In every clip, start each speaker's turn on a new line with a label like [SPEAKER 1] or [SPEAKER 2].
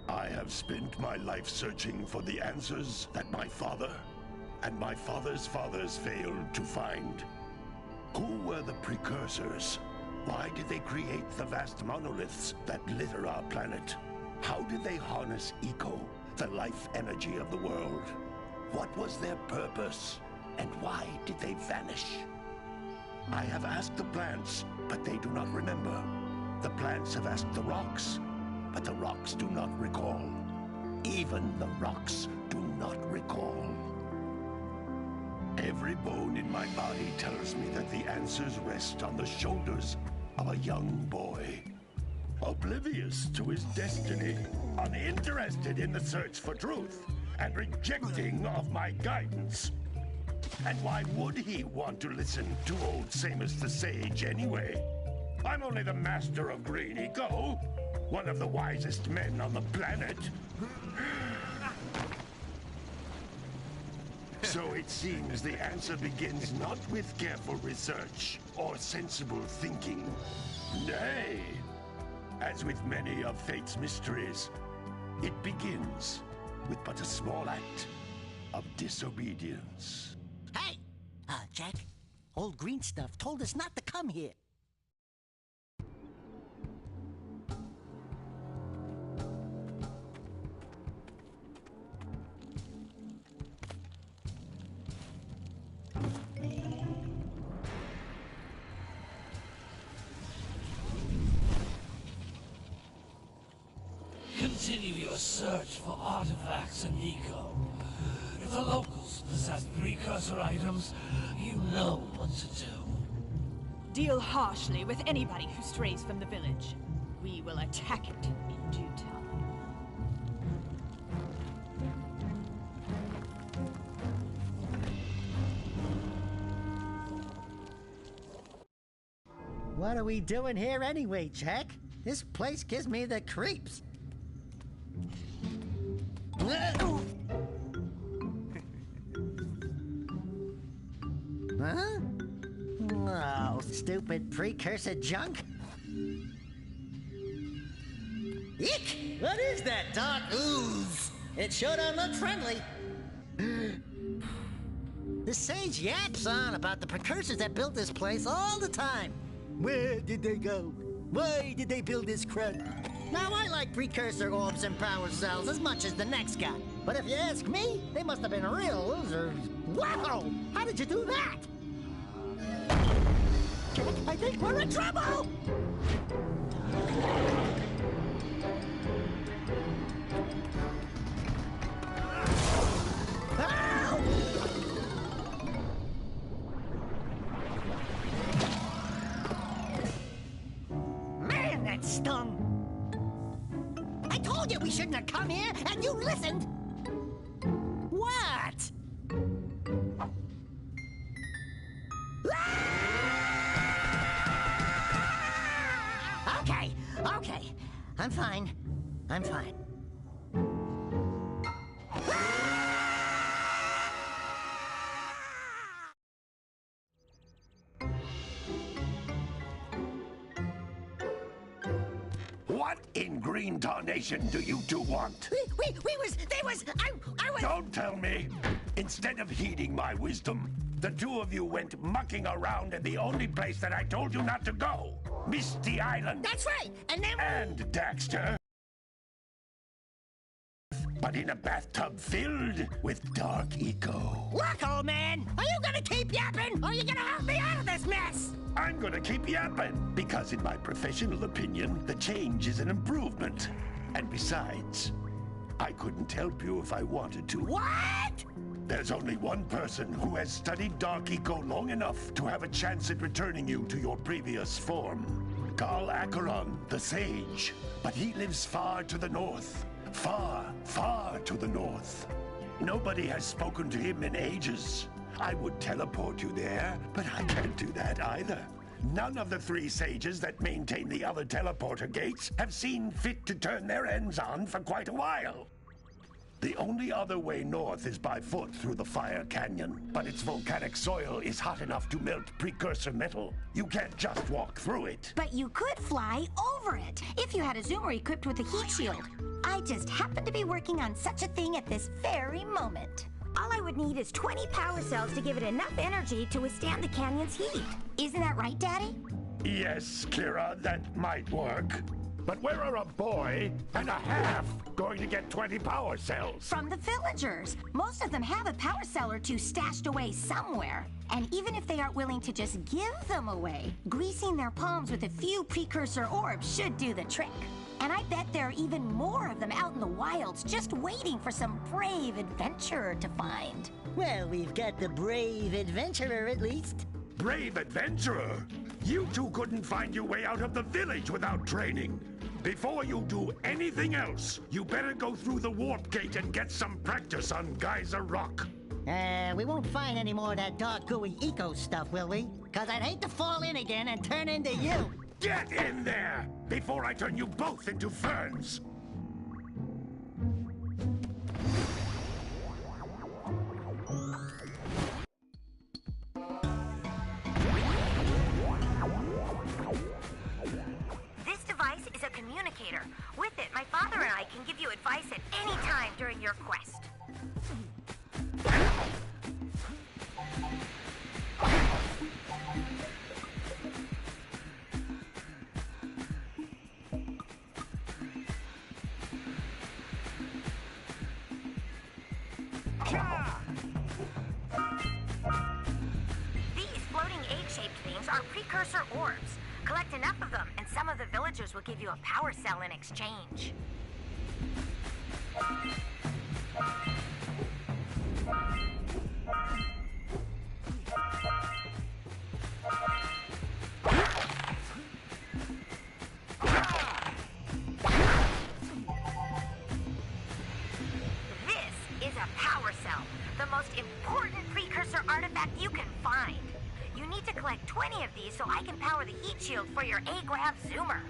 [SPEAKER 1] I have spent my life searching for the answers that my father and my father's fathers failed to find. Who were the precursors? Why did they create the vast monoliths that litter our planet? How did they harness eco, the life energy of the world? What was their purpose? And why did they vanish? I have asked the plants, but they do not remember. The plants have asked the rocks, but the rocks do not recall. Even the rocks do not recall. Every bone in my body tells me that the answers rest on the shoulders of a young boy. Oblivious to his destiny, uninterested in the search for truth, and rejecting of my guidance. And why would he want to listen to old Samus the Sage anyway? I'm only the master of green eco, one of the wisest men on the planet. So it seems the answer begins not with careful research or sensible thinking. Nay, as with many of fate's mysteries, it begins with but a small act of disobedience.
[SPEAKER 2] Hey! Jack, old green stuff told us not to come here.
[SPEAKER 3] Continue your search for artifacts and eco. If the locals possess precursor items, you know what to do.
[SPEAKER 4] Deal harshly with anybody who strays from the village. We will attack it in due time.
[SPEAKER 2] What are we doing here anyway, Jack? This place gives me the creeps. Huh? Oh, stupid precursor junk. Eek! What is that dark ooze? It sure don't look friendly. The sage yaps on about the precursors that built this place all the time. Where did they go? Why did they build this crap? Now, I like precursor orbs and power cells as much as the next guy. But if you ask me, they must have been real losers. Wow! How did you do that? I think we're in trouble! Ow! Man, that stung! I told you we shouldn't have come here, and you listened! What? Okay. I'm fine.
[SPEAKER 1] What in green tarnation do you two want?
[SPEAKER 2] They was...
[SPEAKER 1] Don't tell me! Instead of heeding my wisdom, the two of you went mucking around in the only place that I told you not to go. Misty Island.
[SPEAKER 2] That's right, and then...
[SPEAKER 1] And Daxter. But in a bathtub filled with dark eco.
[SPEAKER 2] Look, old man! Are you gonna keep yapping, or are you gonna help me out of this mess?
[SPEAKER 1] I'm gonna keep yapping, because in my professional opinion, the change is an improvement. And besides, I couldn't help you if I wanted to.
[SPEAKER 2] What?
[SPEAKER 1] There's only one person who has studied dark eco long enough to have a chance at returning you to your previous form. Carl Acheron, the Sage. But he lives far to the north. Far to the north. Nobody has spoken to him in ages. I would teleport you there, but I can't do that either. None of the three sages that maintain the other teleporter gates have seen fit to turn their ends on for quite a while. The only other way north is by foot through the Fire Canyon, but its volcanic soil is hot enough to melt precursor metal. You can't just walk through it.
[SPEAKER 5] But you could fly over it if you had a zoomer equipped with a heat shield. I just happen to be working on such a thing at this very moment. All I would need is 20 power cells to give it enough energy to withstand the canyon's heat. Isn't that right, Daddy?
[SPEAKER 1] Yes, Kira, that might work. But where are a boy and a half going to get 20 power cells?
[SPEAKER 5] From the villagers. Most of them have a power cell or two stashed away somewhere. And even if they aren't willing to just give them away, greasing their palms with a few precursor orbs should do the trick. And I bet there are even more of them out in the wilds just waiting for some brave adventurer to find.
[SPEAKER 2] Well, we've got the brave adventurer at least.
[SPEAKER 1] Brave adventurer? You two couldn't find your way out of the village without training. Before you do anything else, you better go through the warp gate and get some practice on Geyser Rock.
[SPEAKER 2] We won't find any more of that dark gooey eco stuff, will we? 'Cause I'd hate to fall in again and turn into you.
[SPEAKER 1] Get in there before I turn you both into ferns.
[SPEAKER 5] This device is a communicator. With it, my father and I can give you advice at any time during your quest. These floating egg-shaped things are precursor orbs. Collect enough of them, and some of the villagers will give you a power cell in exchange. This is a power cell, the most important precursor artifact you can find. You need to collect 20 of these so I can power the heat shield for your A-Grav zoomer.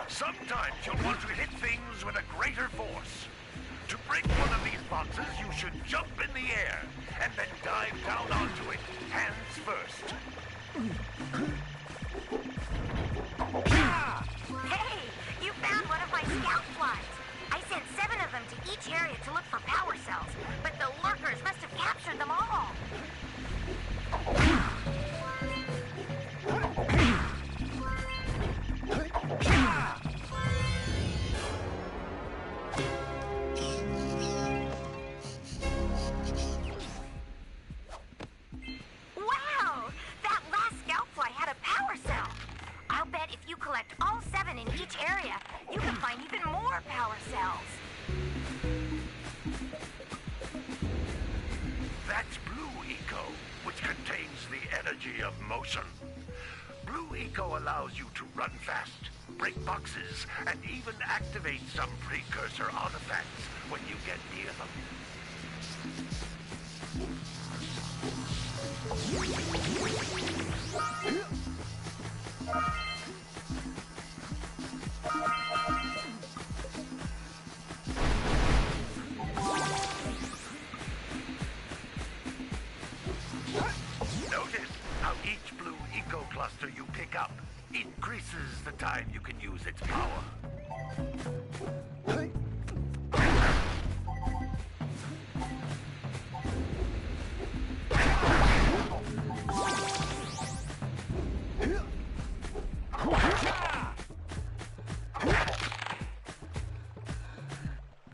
[SPEAKER 1] Sometimes you'll want to hit things with a greater force. To break one of these boxes, you should jump in the air and then dive down onto it, hands first.
[SPEAKER 5] Hey, you found one of my scout flies. I sent 7 of them to each area to look for power cells, but the lurkers must have captured them all. Wow! That last scout fly had a power cell. I'll bet if you collect all 7 in each area, you can find even more power cells.
[SPEAKER 1] That's Blue Eco, which contains the energy of motion. Blue Eco allows you to run fast, break boxes, and even activate some precursor artifacts when you get near them. Notice how each Blue Eco cluster you pick up increases the time you can use its power.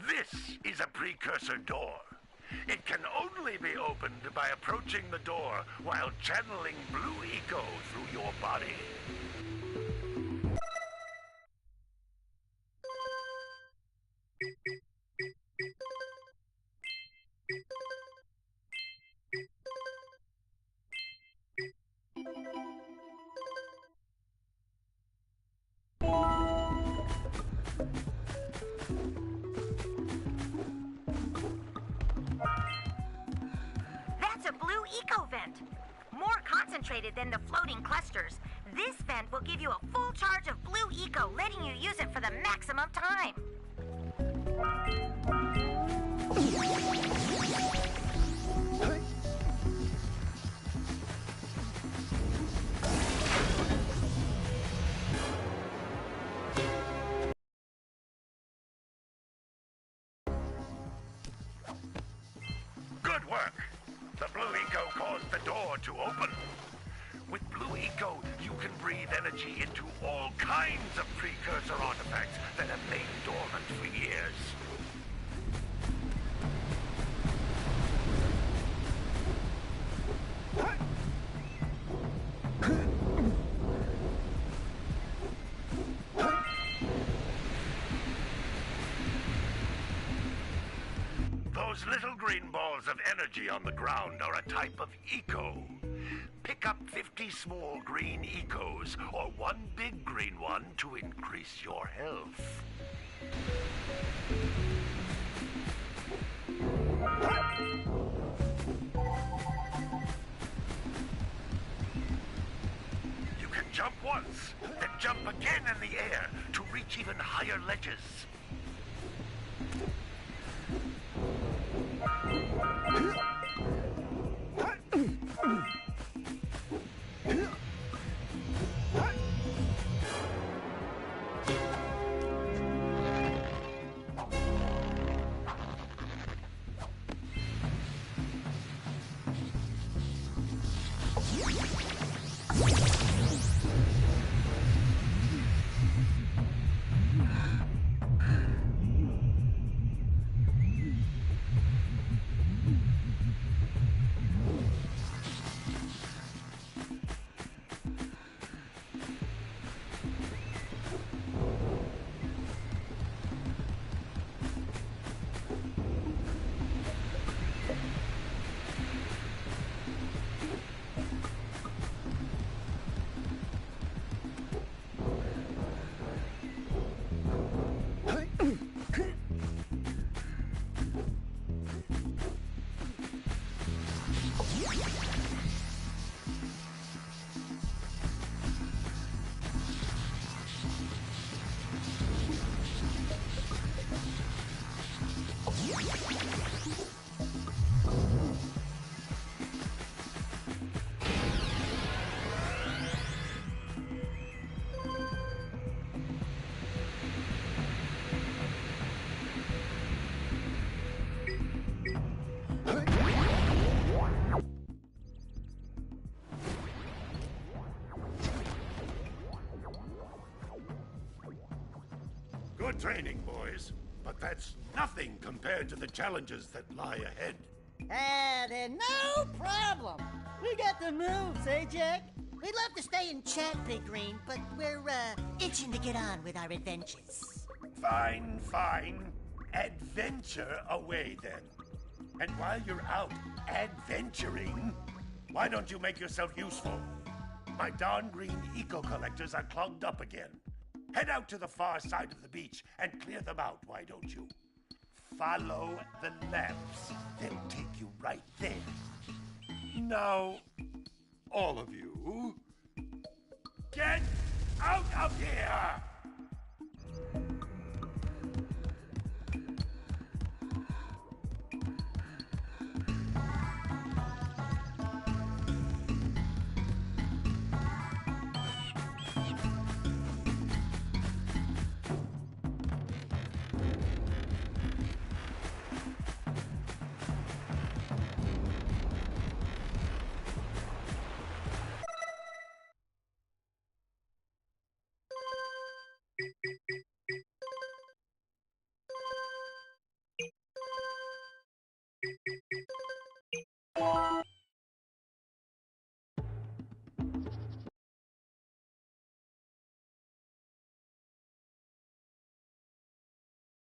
[SPEAKER 1] This is a precursor door. It can only be opened by approaching the door while channeling Blue Eco through your body.
[SPEAKER 5] eco vent. More concentrated than the floating clusters, this vent will give you a full charge of blue eco, letting you use it for the maximum time.
[SPEAKER 1] Good work! The blue eco caused the door to open. With blue eco, you can breathe energy into all kinds of precursor artifacts that have lain dormant for years. Those little green balls of energy on the ground are a type of eco. Pick up 50 small green ecos, or one big green one to increase your health. You can jump once, then jump again in the air to reach even higher ledges. Good training, boys. But that's nothing compared to the challenges that lie ahead.
[SPEAKER 2] Then no problem. We got the moves, eh, Jack? We'd love to stay and chat, Big Green, but we're, itching to get on with our adventures.
[SPEAKER 1] Fine, fine. Adventure away, then. And while you're out adventuring, why don't you make yourself useful? My darn green eco-collectors are clogged up again. Head out to the far side of the beach and clear them out, why don't you? Follow the lamps. They'll take you right there. Now, all of you, get out of here!